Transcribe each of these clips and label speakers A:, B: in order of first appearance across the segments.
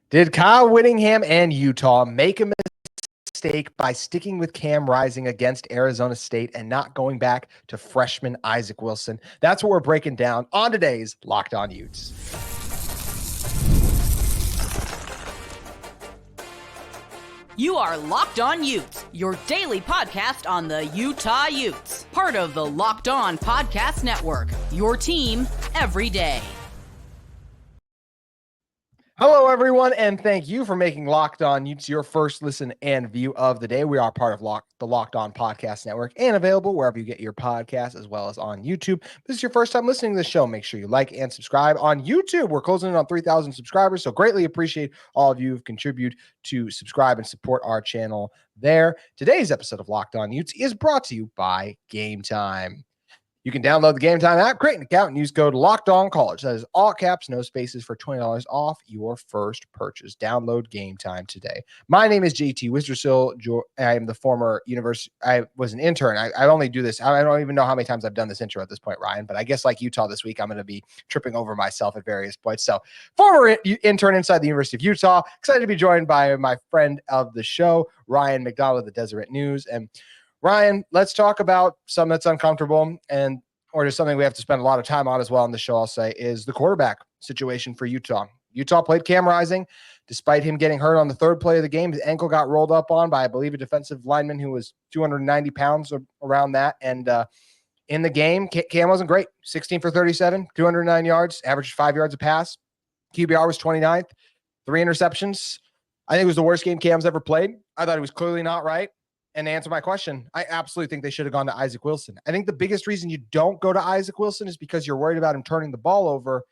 A: Did Kyle Whittingham and Utah make a mistake by sticking with Cam Rising against Arizona State and not going back to freshman Isaac Wilson? That's what we're breaking down on today's Locked On Utes.
B: You are Locked On Utes, your daily podcast on the Utah Utes, part of the Locked On Podcast Network, your team every day.
A: Hello, everyone, and thank you for making Locked On Utes your first listen and view of the day. We are part of the Locked On Podcast Network and available wherever you get your podcasts, as well as on YouTube. If this is your first time listening to the show, make sure you like and subscribe on YouTube. We're closing in on 3,000 subscribers, so greatly appreciate all of you who've contributed to subscribe and support our channel there. Today's episode of Locked On Utes is brought to you by Game Time. You can download the Game Time app, create an account, and use code LOCKEDONCollege. That is all caps, no spaces, for $20 off your first purchase. Download Game Time today. My name is JT Wistersill. I am the former university. I was an intern. I only do this. I don't even know how many times I've done this intro at this point, Ryan. But I guess like Utah this week, I'm going to be tripping over myself at various points. So, former intern inside the University of Utah. Excited to be joined by my friend of the show, Ryan McDonald of the Deseret News. And Ryan, let's talk about something that's uncomfortable or just something we have to spend a lot of time on as well on the show, I'll say, is the quarterback situation for Utah. Utah played Cam Rising. Despite him getting hurt on the third play of the game, his ankle got rolled up on by, I believe, a defensive lineman who was 290 pounds or around that. And in the game, Cam wasn't great. 16 for 37, 209 yards, averaged 5 yards a pass. QBR was 29th, 3 interceptions. I think it was the worst game Cam's ever played. I thought he was clearly not right. And to answer my question, I absolutely think they should have gone to Isaac Wilson. I think the biggest reason you don't go to Isaac Wilson is because you're worried about him turning the ball over.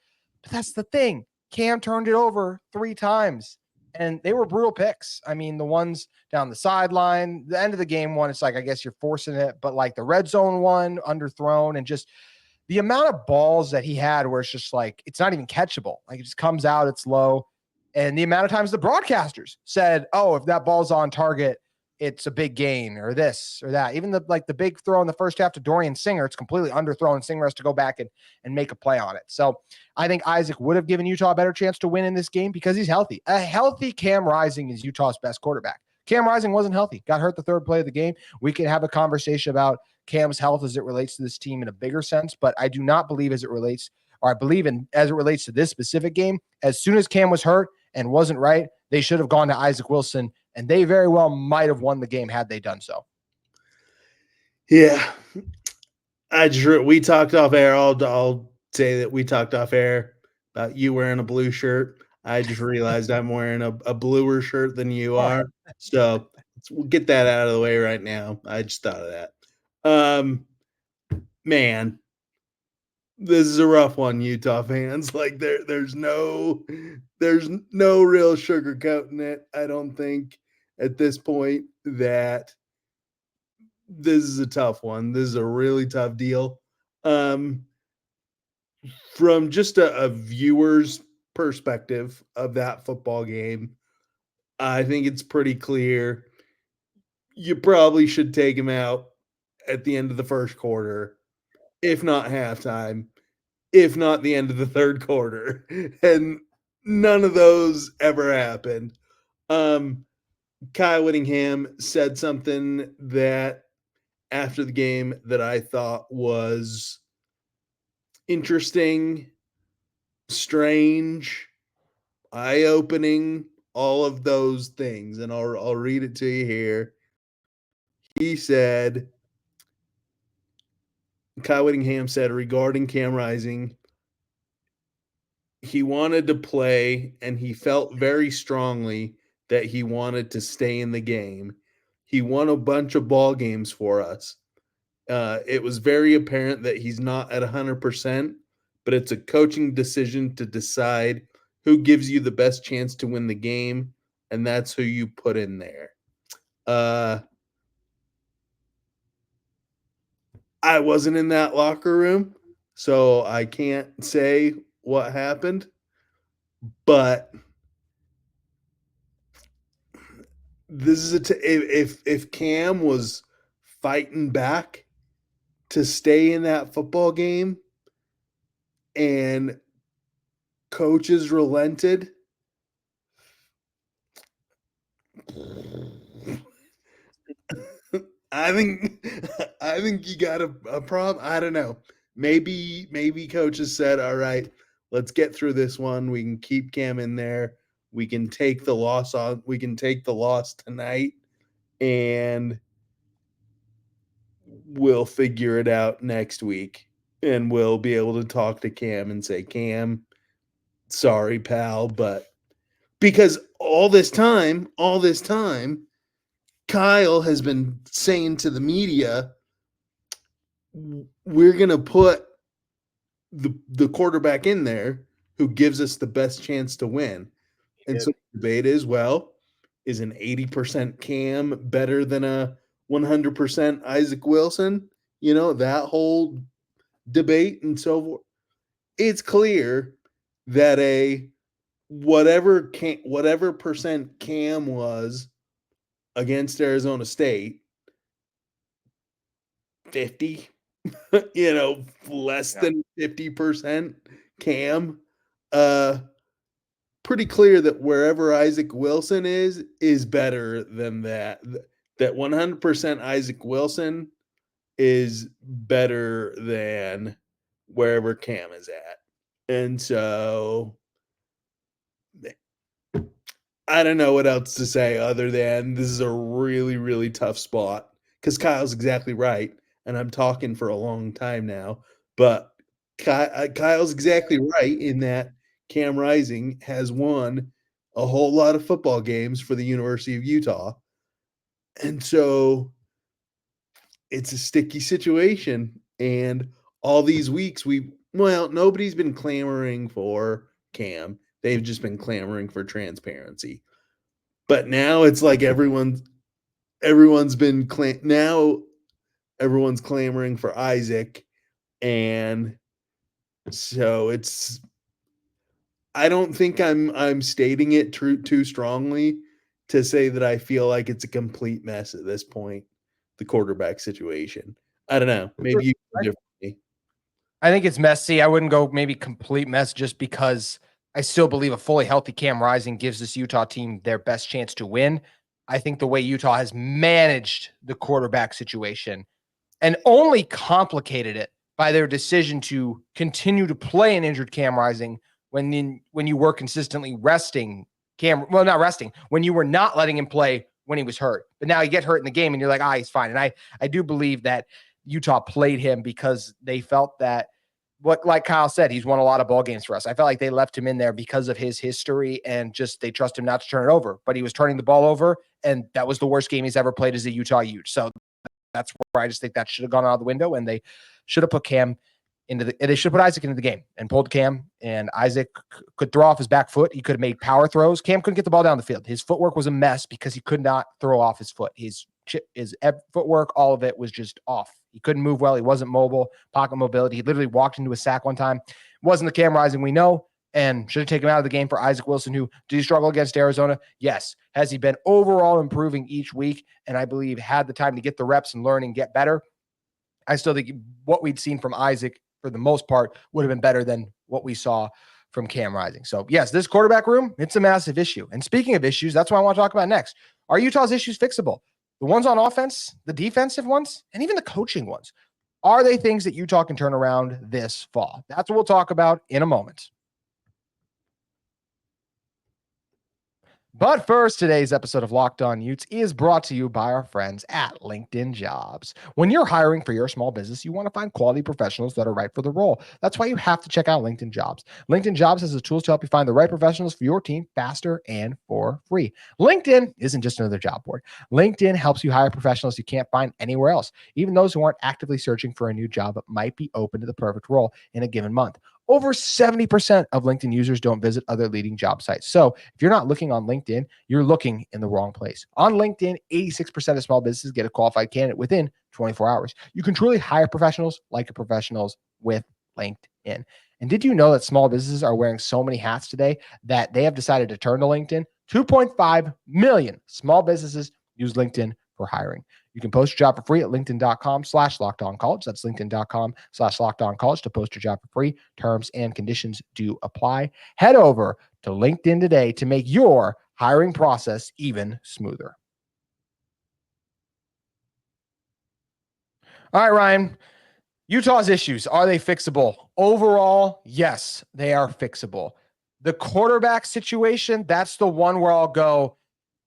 A: But that's the thing. Cam turned it over 3 times, and they were brutal picks. I mean, the ones down the sideline, the end of the game one, it's like, I guess you're forcing it. But like the red zone one, underthrown, and just the amount of balls that he had where it's just like, it's not even catchable. Like it just comes out, it's low. And the amount of times the broadcasters said, oh, if that ball's on target, it's a big gain or this or that. Even the big throw in the first half to Dorian Singer, it's completely underthrown. Singer has to go back and make a play on it. So I think Isaac would have given Utah a better chance to win in this game because he's healthy. A healthy Cam Rising is Utah's best quarterback. Cam Rising wasn't healthy, got hurt the third play of the game. We can have a conversation about Cam's health as it relates to this team in a bigger sense, but I do not believe as it relates to this specific game. As soon as Cam was hurt and wasn't right, they should have gone to Isaac Wilson, and they very well might have won the game had they done so.
C: Yeah. We talked off air. I'll say that we talked off air about you wearing a blue shirt. I just realized I'm wearing a bluer shirt than you are. So we'll get that out of the way right now. I just thought of that. Man, this is a rough one, Utah fans. Like there's no real sugarcoating it. I don't think at this point that this is a tough one. This is a really tough deal. From just a viewer's perspective of that football game, I think it's pretty clear you probably should take him out at the end of the first quarter, if not halftime, if not the end of the third quarter. And none of those ever happened. Kyle Whittingham said something that after the game that I thought was interesting, strange, eye-opening, all of those things. And I'll read it to you here. He said, Kyle Whittingham said regarding Cam Rising, he wanted to play and he felt very strongly that he wanted to stay in the game. He won a bunch of ball games for us. It was very apparent that he's not at 100%, but it's a coaching decision to decide who gives you the best chance to win the game, and that's who you put in there. I wasn't in that locker room, so I can't say what happened, but this is if Cam was fighting back to stay in that football game and coaches relented, I think you got a problem. I don't know. Maybe coaches said, all right, let's get through this one. We can keep Cam in there. We can take the loss on. We can take the loss tonight, and we'll figure it out next week. And we'll be able to talk to Cam and say, Cam, sorry, pal, but because all this time, Kyle has been saying to the media, we're going to put the quarterback in there who gives us the best chance to win. And so the debate is, well, is an 80% Cam better than a 100% Isaac Wilson? You know, that whole debate and so forth. It's clear that a whatever percent Cam was against Arizona State, 50, less than 50% Cam, pretty clear that wherever Isaac Wilson is better than that. That 100% Isaac Wilson is better than wherever Cam is at. And so I don't know what else to say other than this is a really, really tough spot because Kyle's exactly right. And I'm talking for a long time now, but Kyle's exactly right in that Cam Rising has won a whole lot of football games for the University of Utah. And so it's a sticky situation. And all these weeks nobody's been clamoring for Cam. They've just been clamoring for transparency. But now it's like everyone's clamoring for Isaac. And so I don't think I'm stating it too strongly to say that I feel like it's a complete mess at this point, the quarterback situation. I don't know. Maybe you feel differently.
A: I think it's messy. I wouldn't go maybe complete mess just because I still believe a fully healthy Cam Rising gives this Utah team their best chance to win. I think the way Utah has managed the quarterback situation and only complicated it by their decision to continue to play an injured Cam Rising when you were consistently resting Cam. Well, not resting, when you were not letting him play when he was hurt. But now you get hurt in the game and you're like, he's fine. And I do believe that Utah played him because they felt that like Kyle said, he's won a lot of ball games for us. I felt like they left him in there because of his history and just they trust him not to turn it over. But he was turning the ball over, and that was the worst game he's ever played as a Utah Ute. So that's where I just think that should have gone out of the window, and they should have put Cam they should have put Isaac into the game and pulled Cam, and Isaac could throw off his back foot. He could have made power throws. Cam couldn't get the ball down the field. His footwork was a mess because he could not throw off his foot. His footwork, all of it was just off. He couldn't move well. He wasn't mobile, pocket mobility. He literally walked into a sack one time. Wasn't the Cam Rising we know, and should have taken him out of the game for Isaac Wilson, who did he struggle against Arizona? Yes. Has he been overall improving each week? And I believe had the time to get the reps and learn and get better. I still think what we'd seen from Isaac for the most part would have been better than what we saw from Cam Rising. So yes, this quarterback room, it's a massive issue. And speaking of issues, that's what I want to talk about next. Are Utah's issues fixable? The ones on offense, the defensive ones, and even the coaching ones. Are they things that Utah can turn around this fall? That's what we'll talk about in a moment. But first, today's episode of Locked On Utes is brought to you by our friends at LinkedIn Jobs. When you're hiring for your small business, you want to find quality professionals that are right for the role. That's why you have to check out LinkedIn Jobs. LinkedIn Jobs has the tools to help you find the right professionals for your team faster and for free. LinkedIn isn't just another job board. LinkedIn helps you hire professionals you can't find anywhere else, even those who aren't actively searching for a new job but might be open to the perfect role in a given month. Over 70% of LinkedIn users don't visit other leading job sites. So if you're not looking on LinkedIn, you're looking in the wrong place. On LinkedIn, 86% of small businesses get a qualified candidate within 24 hours. You can truly hire professionals like professionals with LinkedIn. And did you know that small businesses are wearing so many hats today that they have decided to turn to LinkedIn? 2.5 million small businesses use LinkedIn for hiring. You can post your job for free at linkedin.com/lockedoncollege. That's linkedin.com/lockedoncollege to post your job for free. Terms and conditions do apply. Head over to LinkedIn today to make your hiring process even smoother. All right, Ryan. Utah's issues, are they fixable? Overall, yes, they are fixable. The quarterback situation, that's the one where I'll go,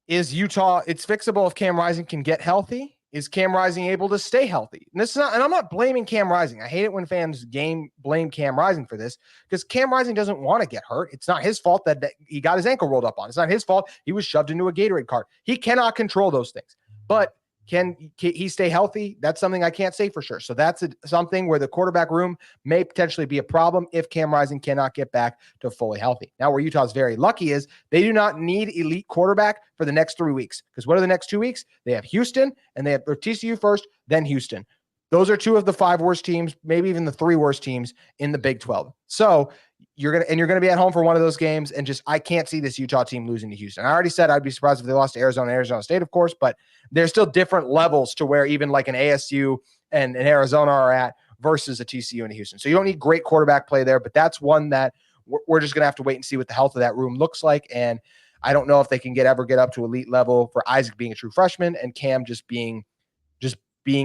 A: is Utah, it's fixable if Cam Rising can get healthy. Is Cam Rising able to stay healthy? And this is not, and I'm not blaming Cam Rising. I hate it when fans blame Cam Rising for this because Cam Rising doesn't want to get hurt. It's not his fault that he got his ankle rolled up on. It's not his fault he was shoved into a Gatorade cart. He cannot control those things. But can he stay healthy? That's something I can't say for sure. So that's something where the quarterback room may potentially be a problem if Cam Rising cannot get back to fully healthy. Now, where Utah's very lucky is they do not need elite quarterback for the next 3 weeks. Because what are the next 2 weeks? They have Houston and they have TCU first, then Houston. Those are 2 of the 5 worst teams, maybe even the 3 worst teams in the Big 12. So you're gonna be at home for one of those games, and just I can't see this Utah team losing to Houston. I already said I'd be surprised if they lost to Arizona State, of course, but there's still different levels to where even like an ASU and an Arizona are at versus a TCU and a Houston. So you don't need great quarterback play there, but that's one that we're just gonna have to wait and see what the health of that room looks like. And I don't know if they can ever get up to elite level for Isaac being a true freshman and Cam just being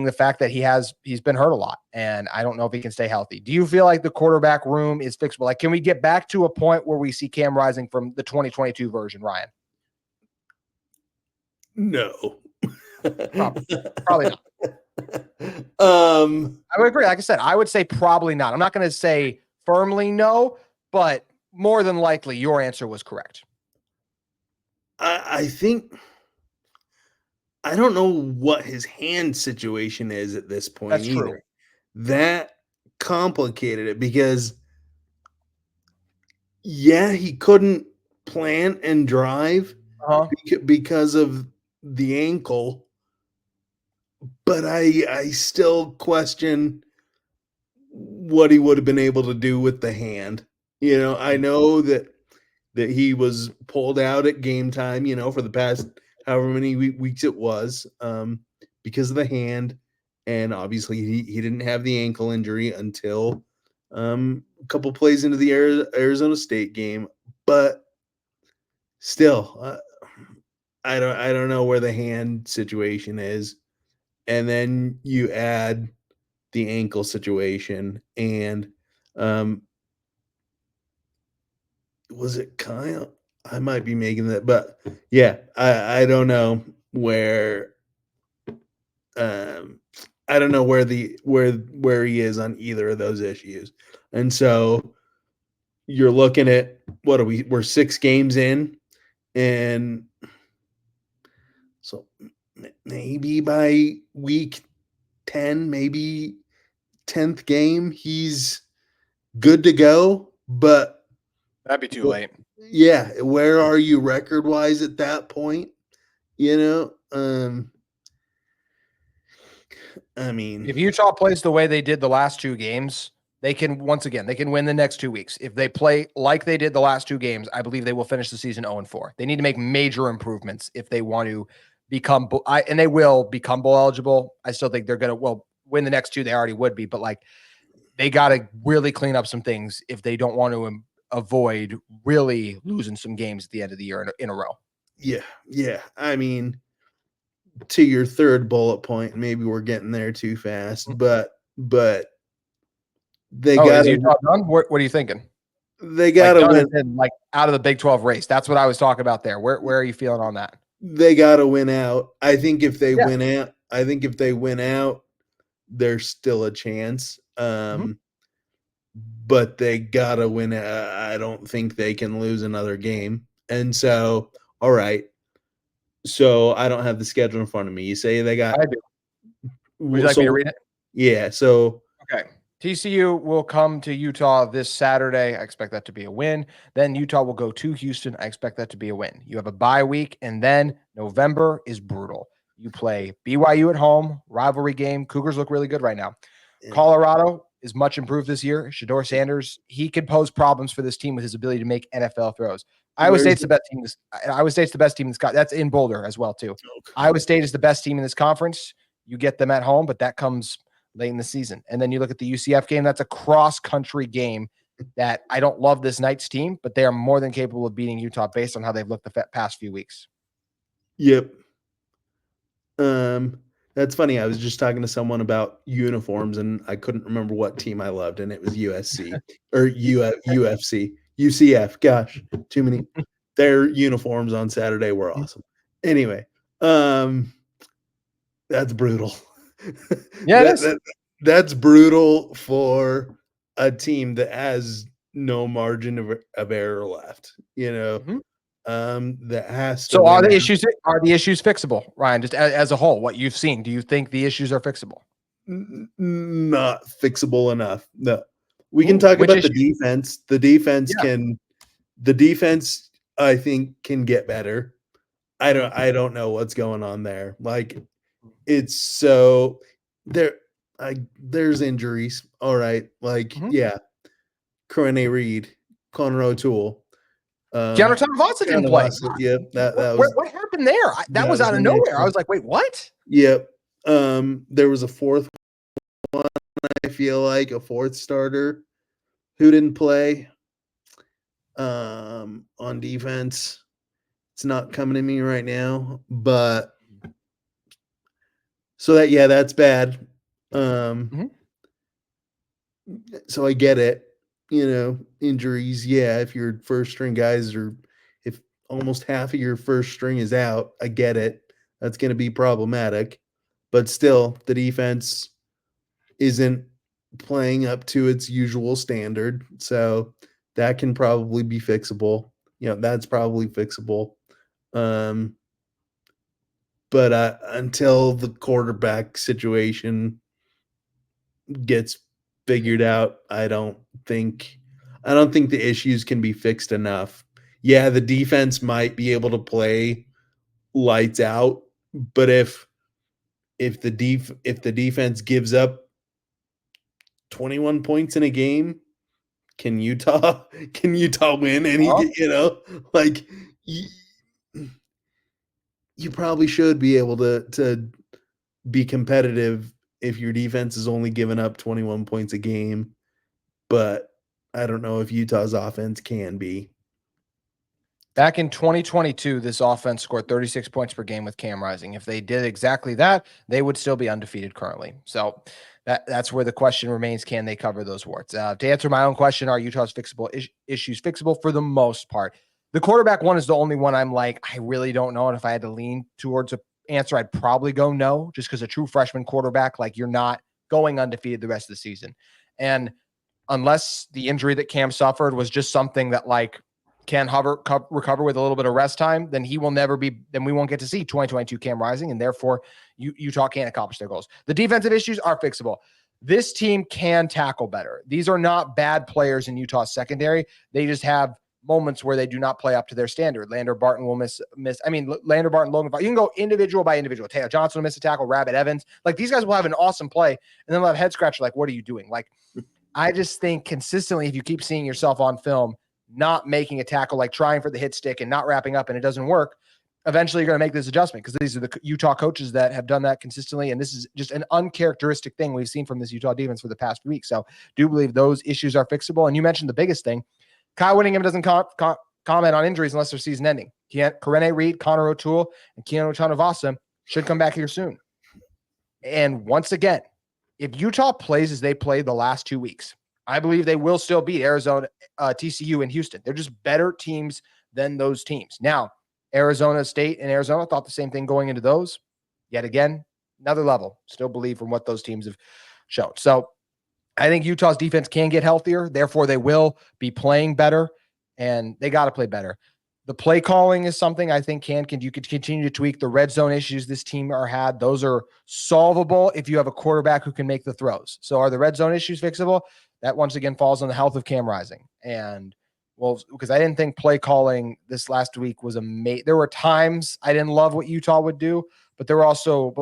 A: the fact that he's been hurt a lot, and I don't know if he can stay healthy. Do you feel like the quarterback room is fixable? Like, can we get back to a point where we see Cam Rising from the 2022 version, Ryan?
C: No.
A: Probably not. I would agree. Like I said, I would say probably not. I'm not going to say firmly no, but more than likely your answer was correct.
C: I think I don't know what his hand situation is at this point.
A: That's
C: either.
A: true.
C: That complicated it because, yeah, he couldn't plant and drive because of the ankle, but I still question what he would have been able to do with the hand. I know that he was pulled out at game time, for the past however many weeks it was, because of the hand. And obviously he didn't have the ankle injury until a couple plays into the Arizona State game. But still, I don't know where the hand situation is. And then you add the ankle situation, and was it Kyle? I might be making that, but yeah, I don't know where I don't know where where he is on either of those issues. And so you're looking at we're 6 games in, and so maybe by week 10, maybe 10th game, he's good to go, but
A: that'd be too late.
C: Yeah, where are you record-wise at that point? I mean,
A: if Utah plays the way they did the last 2 games, they can win the next 2 weeks. If they play like they did the last 2 games, I believe they will finish the season 0-4. They need to make major improvements if they want to become and they will become bowl eligible. I still think they're going to win the next 2. They already would be, but like they got to really clean up some things if they don't want to avoid really losing some games at the end of the year in a row.
C: Yeah. I mean, to your third bullet point, maybe we're getting there too fast, but they got
A: Utah done. What are you thinking?
C: They got to
A: win, like out of the Big 12 race. That's what I was talking about there. Where are you feeling on that?
C: They got to win out. I think if they win out, there's still a chance. But they got to win. I don't think they can lose another game. And so, all right. So I don't have the schedule in front of me. You say they got.
A: I do. Would you like me to read it?
C: Yeah. So.
A: Okay. TCU will come to Utah this Saturday. I expect that to be a win. Then Utah will go to Houston. I expect that to be a win. You have a bye week, and then November is brutal. You play BYU at home, rivalry game. Cougars look really good right now. Yeah. Colorado is much improved this year. Shedeur Sanders, he can pose problems for this team with his ability to make NFL throws. Iowa State's the best team. Iowa State's the best team in this. That's in Boulder as well too. Okay. Iowa State is the best team in this conference. You get them at home, but that comes late in the season. And then you look at the UCF game. That's a cross-country game that I don't love this Knights team, but they are more than capable of beating Utah based on how they've looked the past few weeks.
C: Yep. That's funny. I was just talking to someone about uniforms, and I couldn't remember what team I loved, and it was USC or UFC, UCF. Gosh, too many. Their uniforms on Saturday were awesome. Anyway, that's brutal.
A: Yeah, it is.
C: That's brutal for a team that has no margin of error left. That has to
A: So
C: win.
A: are the issues fixable, Ryan? Just as a whole, what you've seen, do you think the issues are fixable?
C: Not fixable enough. No, we can
A: Ooh,
C: talk
A: which
C: about the
A: issue?
C: defense. The
A: Yeah.
C: defense I think can get better. I don't know what's going on there. Like it's so there. There's injuries. All right. Like
A: Mhm.
C: yeah, Corene Reed, Connor O'Toole,
A: Keanu Tanavasa didn't play.
C: Yep, that
A: What,
C: that
A: what,
C: was
A: what happened there? That
C: that
A: was
C: was
A: out of
C: an
A: nowhere. I
C: issue.
A: was like, wait, what?
C: Yep. There was a fourth one. I feel like a fourth starter who didn't play on defense. It's not coming to me right now, but so that's bad. Um,
A: Mhm.
C: so I get it. Injuries. Yeah, if your first string guys are, if almost half of your first string is out, I get it. That's going to be problematic, but still, the defense isn't playing up to its usual standard. So that can probably be fixable. That's probably fixable. Um, but until the quarterback situation gets figured out, I don't think the issues can be fixed enough. Yeah, the defense might be able to play lights out, but if the defense gives up 21 points in a game, can Utah can Utah win any,
A: Uh-huh.
C: like you, you probably should be able to be competitive if your defense is only giving up 21 points a game, but I don't know if Utah's offense can be.
A: Back in 2022, this offense scored 36 points per game with Cam Rising. If they did exactly that, they would still be undefeated currently. So that's where the question remains: can they cover those warts? To answer my own question, are Utah's fixable issues fixable? For the most part, the quarterback one is the only one I'm like, I really don't know. And if I had to lean towards an answer, I'd probably go no, just because a true freshman quarterback, like you're not going undefeated the rest of the season, and unless the injury that Cam suffered was just something that like can recover with a little bit of rest time, then he will never be, then we won't get to see 2022 Cam Rising, and therefore Utah can't accomplish their goals. The defensive issues are fixable. This team can tackle better. These are not bad players in Utah's secondary. They just have moments where they do not play up to their standard. Lander Barton will miss. Lander Barton, Logan. You can go individual by individual. Taylor Johnson will miss a tackle. Rabbit Evans. Like these guys will have an awesome play, and then they'll have head scratcher. Like, what are you doing? Like, I just think consistently, if you keep seeing yourself on film, not making a tackle, like trying for the hit stick and not wrapping up and it doesn't work, eventually you're going to make this adjustment because these are the Utah coaches that have done that consistently. And this is just an uncharacteristic thing we've seen from this Utah defense for the past week. So do believe those issues are fixable. And you mentioned the biggest thing. Kyle Whittingham doesn't comment on injuries unless they're season ending. Corene Reed, Connor O'Toole, and Keanu Tanavasa should come back here soon. And once again, if Utah plays as they played the last 2 weeks, I believe they will still beat Arizona, TCU, and Houston. They're just better teams than those teams. Now, Arizona State and Arizona thought the same thing going into those. Yet again, another level. Still believe from what those teams have shown. So I think Utah's defense can get healthier. Therefore, they will be playing better, and they got to play better. The play calling is something I think you could continue to tweak. The red zone issues this team had, those are solvable if you have a quarterback who can make the throws. So are the red zone issues fixable? That once again falls on the health of Cam Rising. And well, because I didn't think play calling this last week was amazing. There were times I didn't love what Utah would do, but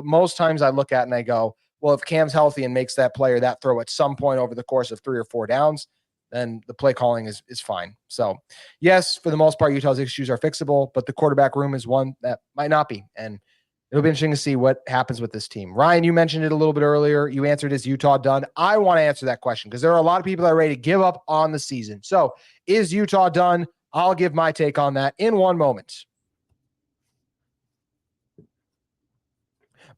A: most times I look at and I go, well, if Cam's healthy and makes that play or that throw at some point over the course of 3 or 4 downs, then the play calling is fine. So yes, for the most part, Utah's issues are fixable, but the quarterback room is one that might not be. And it'll be interesting to see what happens with this team. Ryan, you mentioned it a little bit earlier. You answered, is Utah done? I want to answer that question because there are a lot of people that are ready to give up on the season. So is Utah done? I'll give my take on that in one moment.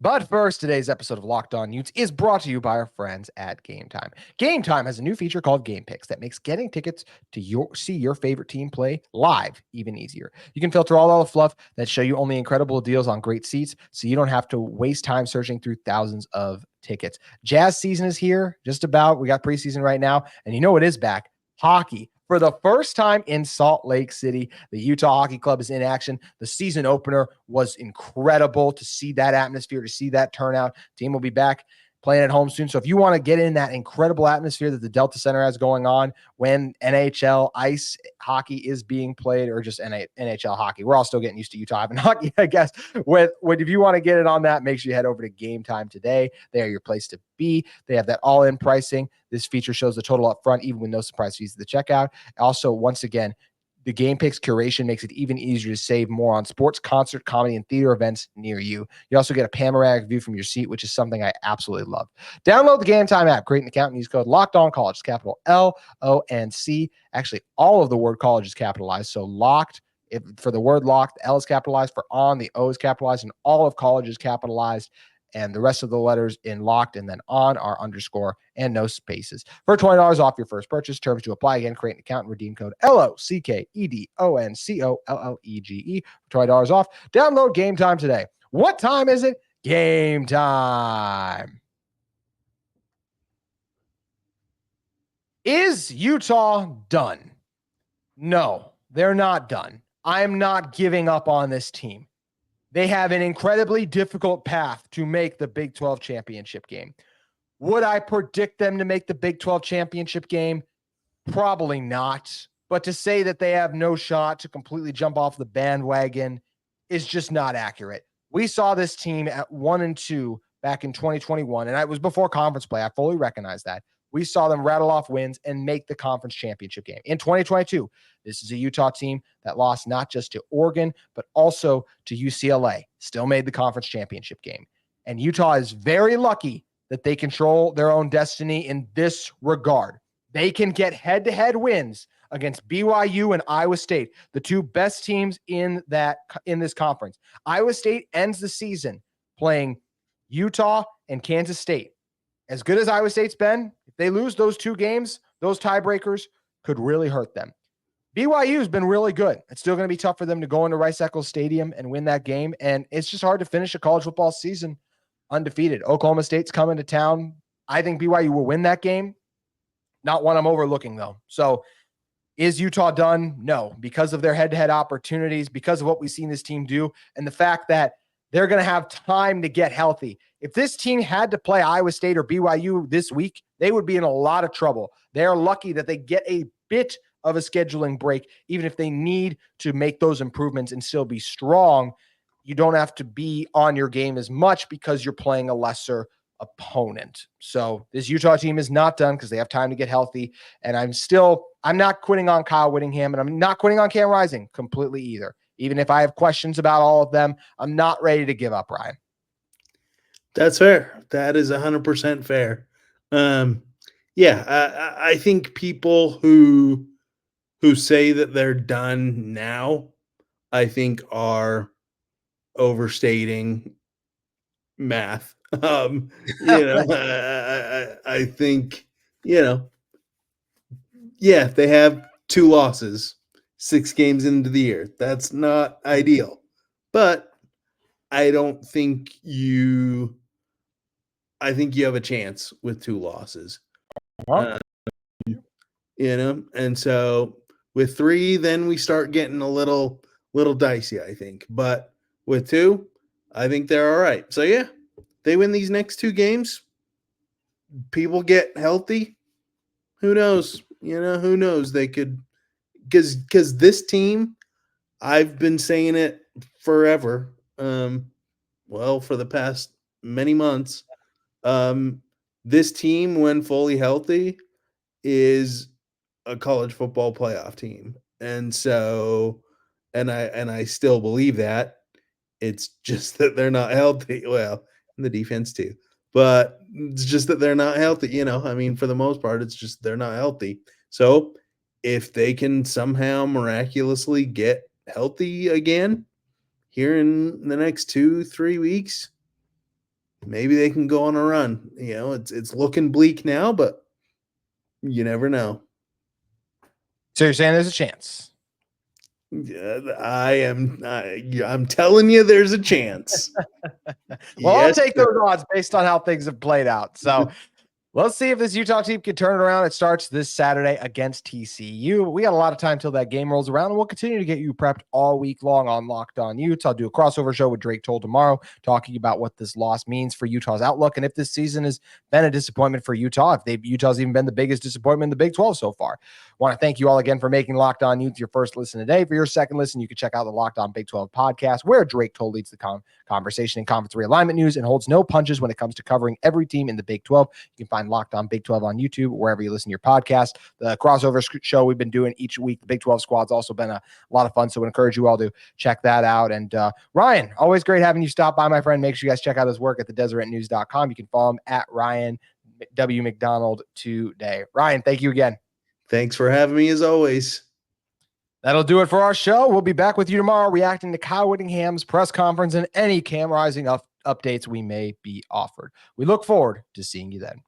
A: But first, today's episode of Locked On Utes is brought to you by our friends at Game Time. Game Time has a new feature called Game Picks that makes getting tickets to see your favorite team play live even easier. You can filter all the fluff that show you only incredible deals on great seats, so you don't have to waste time searching through thousands of tickets. Jazz season is here, just about. We got preseason right now, and you know what is back? Hockey. For the first time in Salt Lake City, the Utah Hockey Club is in action. The season opener was incredible to see that atmosphere, to see that turnout. Team will be back playing at home soon. So if you want to get in that incredible atmosphere that the Delta Center has going on when NHL ice hockey is being played, or just NHL hockey, we're all still getting used to Utah having hockey, I guess. If you want to get in on that, make sure you head over to Game Time today. They are your place to be. They have that all-in pricing. This feature shows the total up front, even with no surprise fees at the checkout. Also, once again, the Game Picks curation makes it even easier to save more on sports, concert, comedy, and theater events near you. You also get a panoramic view from your seat, which is something I absolutely love. Download the Game Time app, create an account, and use code LOCKEDONCollege, capital LONC. Actually, all of the word college is capitalized, so locked. For the word locked, the L is capitalized. For on, the O is capitalized, and all of college is capitalized. And the rest of the letters in locked and then on are underscore and no spaces. For $20 off your first purchase, terms to apply. Again, create an account and redeem code LOCKEDONCOLLEGE for $20 off. Download Game Time today. What time is it? Game time. Is Utah done? No, they're not done. I'm not giving up on this team. They have an incredibly difficult path to make the Big 12 championship game. Would I predict them to make the Big 12 championship game? Probably not. But to say that they have no shot to completely jump off the bandwagon is just not accurate. We saw this team at 1-2 back in 2021, and it was before conference play. I fully recognize that. We saw them rattle off wins and make the conference championship game. In 2022, this is a Utah team that lost not just to Oregon, but also to UCLA, still made the conference championship game. And Utah is very lucky that they control their own destiny in this regard. They can get head-to-head wins against BYU and Iowa State, the two best teams in this conference. Iowa State ends the season playing Utah and Kansas State. As good as Iowa State's been, if they lose those two games, those tiebreakers could really hurt them. BYU has been really good. It's still going to be tough for them to go into Rice-Eccles Stadium and win that game, and it's just hard to finish a college football season undefeated. Oklahoma State's coming to town. I think BYU will win that game. Not one I'm overlooking, though. So is Utah done? No, because of their head-to-head opportunities, because of what we've seen this team do, and the fact that they're going to have time to get healthy. If this team had to play Iowa State or BYU this week, they would be in a lot of trouble. They're lucky that they get a bit of a scheduling break, even if they need to make those improvements and still be strong. You don't have to be on your game as much because you're playing a lesser opponent. So this Utah team is not done because they have time to get healthy. And I'm not quitting on Kyle Whittingham, and I'm not quitting on Cam Rising completely either. Even if I have questions about all of them, I'm not ready to give up, Ryan.
C: That's fair. That is 100% fair. I think people who say that they're done now, I think are overstating math. I think, they have 2 losses, 6 games into the year. That's not ideal, but I think you have a chance with 2 losses. And so with 3, then we start getting a little dicey, I think. But with 2, I think they're all right. So yeah, they win these next 2 games. People get healthy. Who knows? Who knows? They could, because this team, I've been saying it forever. For the past many months, this team, when fully healthy, is a college football playoff team. And so, and I still believe that. It's just that they're not healthy. Well, and the defense too, but it's just that they're not healthy. For the most part, it's just they're not healthy. So if they can somehow miraculously get healthy again here in the next 2-3 weeks, maybe they can go on a run. It's looking bleak now, but you never know.
A: So you're saying there's a chance?
C: I'm telling you, there's a chance.
A: Well, I'll
C: Yes,
A: take
C: sir.
A: those odds based on how things have played out. So let's see if this Utah team can turn it around. It starts this Saturday against TCU. We got a lot of time till that game rolls around, and we'll continue to get you prepped all week long on Locked On Utes. I'll do a crossover show with Drake Toll tomorrow, talking about what this loss means for Utah's outlook, and if this season has been a disappointment for Utah, if Utah's even been the biggest disappointment in the Big 12 so far. I want to thank you all again for making Locked On Utes your first listen today. For your second listen, you can check out the Locked On Big 12 podcast, where Drake Toll leads the conversation in conference realignment news and holds no punches when it comes to covering every team in the Big 12. You can find Locked On Big 12 on YouTube, wherever you listen to your podcast. The crossover show we've been doing each week, the Big 12 squad's also been a lot of fun, so I encourage you all to check that out. And Ryan, always great having you stop by, my friend. Make sure you guys check out his work at thedeseretnews.com. You can follow him at Ryan W. McDonald today. Ryan, thank you again.
C: Thanks for having me, as always.
A: That'll do it for our show. We'll be back with you tomorrow, reacting to Kyle Whittingham's press conference and any Cam Rising updates we may be offered. We look forward to seeing you then.